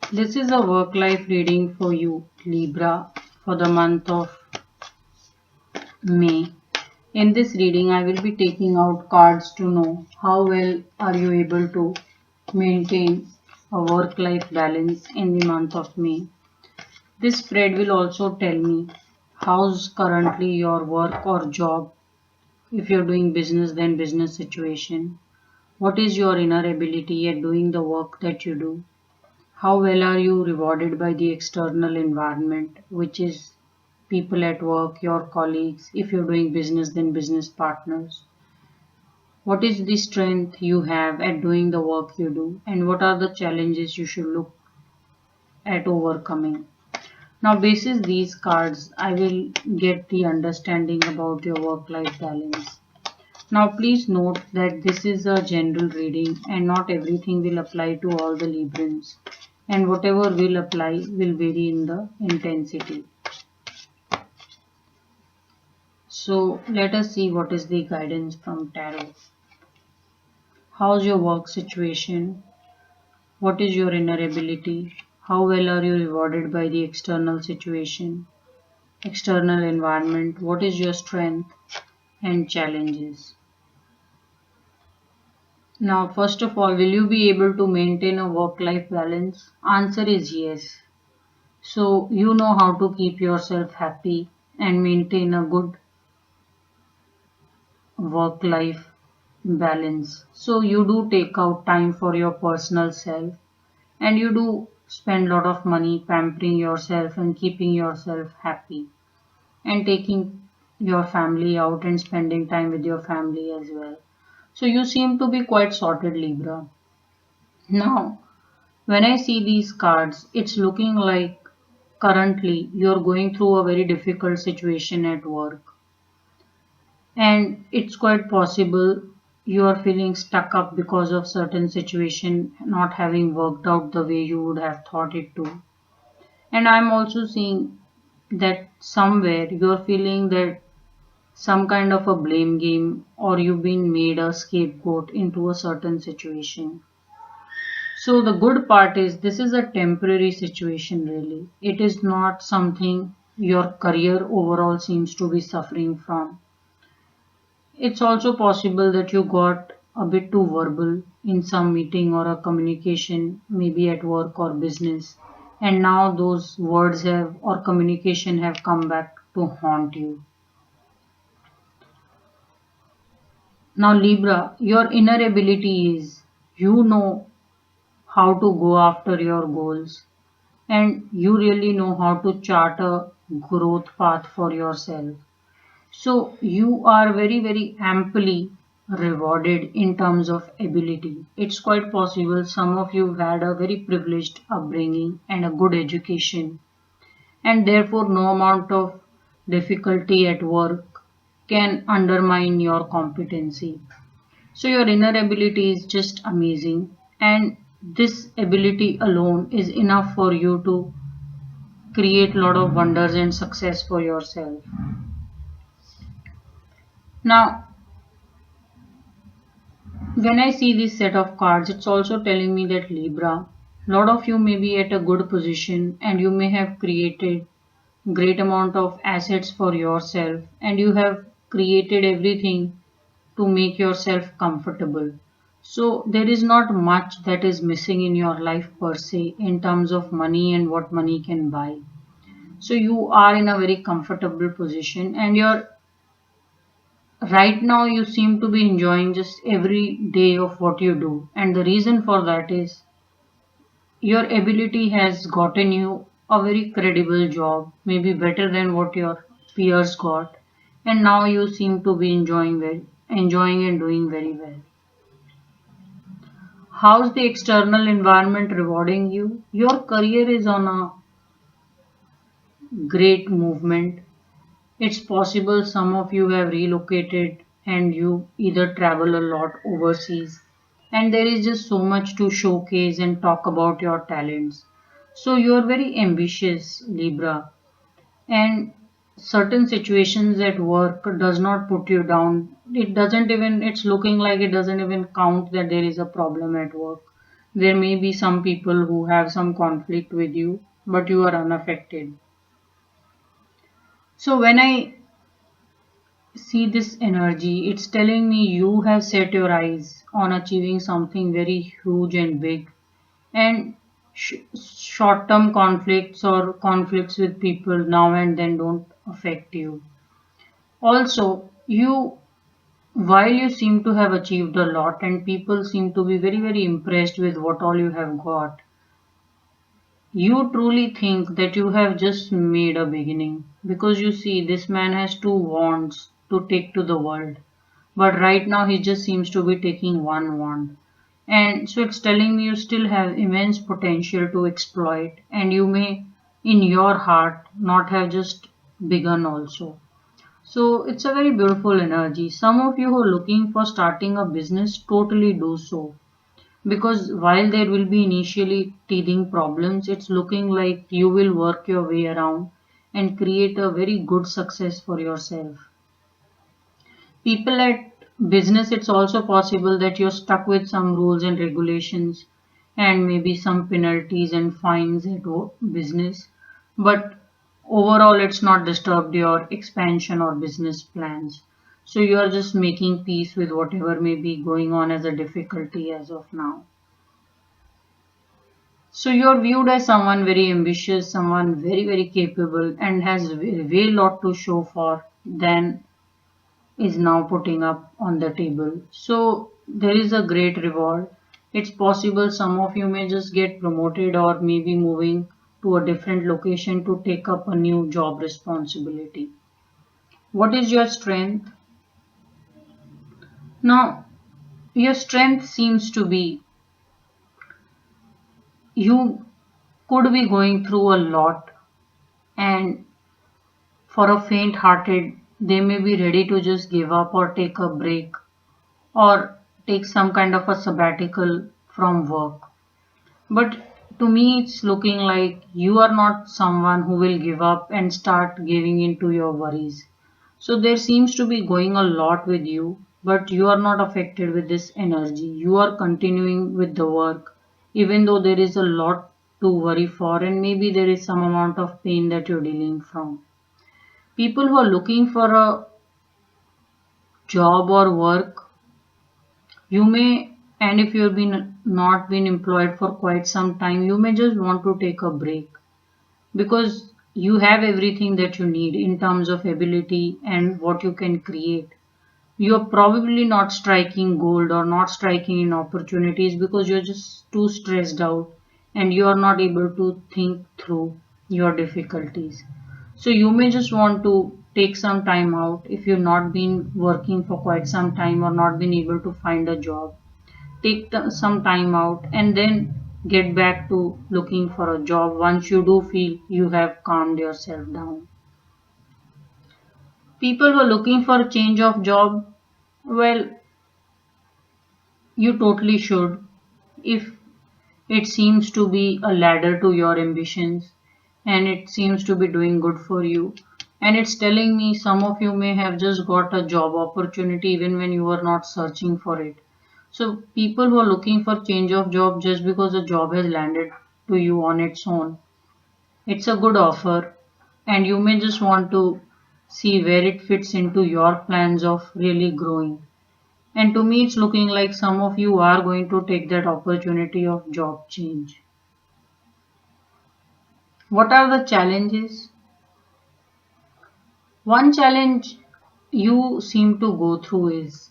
This is a work life reading for you, Libra, for the month of May. In this reading, I will be taking out cards to know how well are you able to maintain a work life balance in the month of May. This spread will also tell me how's currently your work or job. If you're doing business, then business situation. What is your inner ability at doing the work that you do? How well are you rewarded by the external environment, which is people at work, your colleagues, if you're doing business, then business partners? What is the strength you have at doing the work you do, and what are the challenges you should look at overcoming? Now, basis these cards, I will get the understanding about your work-life balance. Now, please note that this is a general reading and not everything will apply to all the Librans, and whatever will apply will vary in the intensity. So, let us see what is the guidance from Tarot. How's your work situation? What is your inner ability? How well are you rewarded by the external situation, external environment? What is your strength and challenges? Now, first of all, will you be able to maintain a work-life balance? Answer is yes. So, you know how to keep yourself happy and maintain a good work-life balance. So, you do take out time for your personal self and you do spend a lot of money pampering yourself and keeping yourself happy and taking your family out and spending time with your family as well. So, you seem to be quite sorted, Libra. Now, when I see these cards, it's looking like currently you're going through a very difficult situation at work. And it's quite possible you are feeling stuck up because of certain situation not having worked out the way you would have thought it to. And I'm also seeing that somewhere you're feeling that some kind of a blame game or you've been made a scapegoat into a certain situation. So the good part is this is a temporary situation really. It is not something your career overall seems to be suffering from. It's also possible that you got a bit too verbal in some meeting or a communication, maybe at work or business, and now those words have or communication have come back to haunt you. Now, Libra, your inner ability is you know how to go after your goals and you really know how to chart a growth path for yourself. So you are very, very amply rewarded in terms of ability. It's quite possible some of you had a very privileged upbringing and a good education, and therefore no amount of difficulty at work can undermine your competency. So your inner ability is just amazing, and this ability alone is enough for you to create a lot of wonders and success for yourself. Now, when I see this set of cards, it's also telling me that Libra, a lot of you may be at a good position and you may have created great amount of assets for yourself and you have created everything to make yourself comfortable. So there is not much that is missing in your life per se in terms of money and what money can buy. So you are in a very comfortable position and you're right now you seem to be enjoying just every day of what you do. And the reason for that is your ability has gotten you a very credible job, maybe better than what your peers got. And now you seem to be enjoying and doing very well. How's the external environment rewarding you? Your career is on a great movement. It's possible some of you have relocated and you either travel a lot overseas, and there is just so much to showcase and talk about your talents. So you're very ambitious, Libra, and certain situations at work does not put you down. It doesn't even, it's looking like it doesn't even count that there is a problem at work. There may be some people who have some conflict with you, but you are unaffected. So when I see this energy, it's telling me you have set your eyes on achieving something very huge and big, and short term conflicts or conflicts with people now and then don't affect you. Also, while you seem to have achieved a lot and people seem to be very, very impressed with what all you have got, you truly think that you have just made a beginning, because you see, this man has two wands to take to the world, but right now he just seems to be taking one wand. And so it's telling me you still have immense potential to exploit, and you may, in your heart, not have just begun also. So it's a very beautiful energy. Some of you who are looking for starting a business totally do so. Because while there will be initially teething problems, it's looking like you will work your way around and create a very good success for yourself. People at business, it's also possible that you're stuck with some rules and regulations and maybe some penalties and fines at business. But overall, it's not disturbed your expansion or business plans. So you are just making peace with whatever may be going on as a difficulty as of now. So you're viewed as someone very ambitious, someone very, very capable, and has way lot to show for than is now putting up on the table. So there is a great reward. It's possible some of you may just get promoted or maybe moving to a different location to take up a new job responsibility. What is your strength? Now, your strength seems to be you could be going through a lot, and for a faint hearted, they may be ready to just give up or take a break or take some kind of a sabbatical from work. But to me, it's looking like you are not someone who will give up and start giving into your worries. So there seems to be going a lot with you, but you are not affected with this energy. You are continuing with the work, even though there is a lot to worry for, and maybe there is some amount of pain that you're dealing from. People who are looking for a job or work, you may, and if you've been not been employed for quite some time, you may just want to take a break, because you have everything that you need in terms of ability and what you can create. You're probably not striking gold or not striking in opportunities because you're just too stressed out and you are not able to think through your difficulties. So you may just want to take some time out if you've not been working for quite some time or not been able to find a job. Take some time out and then get back to looking for a job once you do feel you have calmed yourself down. People who are looking for a change of job, well, you totally should. If it seems to be a ladder to your ambitions and it seems to be doing good for you, and it's telling me some of you may have just got a job opportunity even when you were not searching for it. So people who are looking for change of job just because a job has landed to you on its own, it's a good offer, and you may just want to see where it fits into your plans of really growing. And to me, it's looking like some of you are going to take that opportunity of job change. What are the challenges? One challenge you seem to go through is,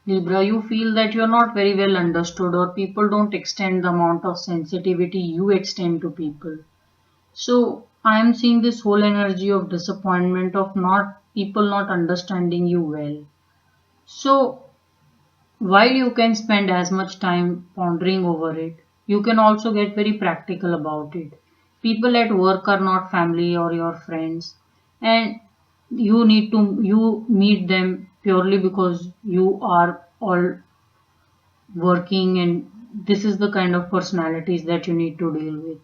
Libra, you feel that you're not very well understood or people don't extend the amount of sensitivity you extend to people. So I am seeing this whole energy of disappointment of not people not understanding you well. So while you can spend as much time pondering over it, you can also get very practical about it. People at work are not family or your friends, and you meet them purely because you are all working, and this is the kind of personalities that you need to deal with.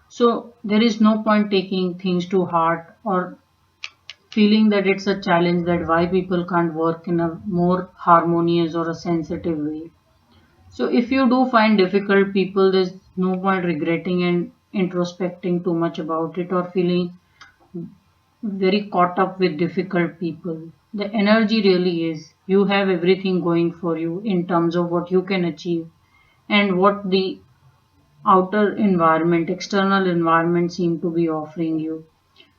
So there is no point taking things to heart or feeling that it's a challenge that why people can't work in a more harmonious or a sensitive way. So if you do find difficult people, there's no point regretting and introspecting too much about it or feeling very caught up with difficult people. The energy really is you have everything going for you in terms of what you can achieve and what the outer environment, external environment seem to be offering you.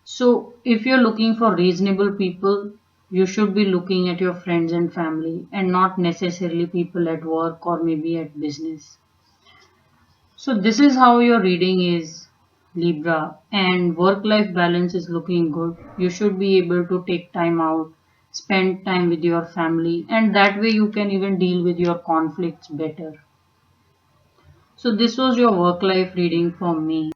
So if you're looking for reasonable people, you should be looking at your friends and family and not necessarily people at work or maybe at business. So this is how your reading is, Libra, and work-life balance is looking good. You should be able to take time out, spend time with your family, and that way you can even deal with your conflicts better. So this was your work-life reading for me.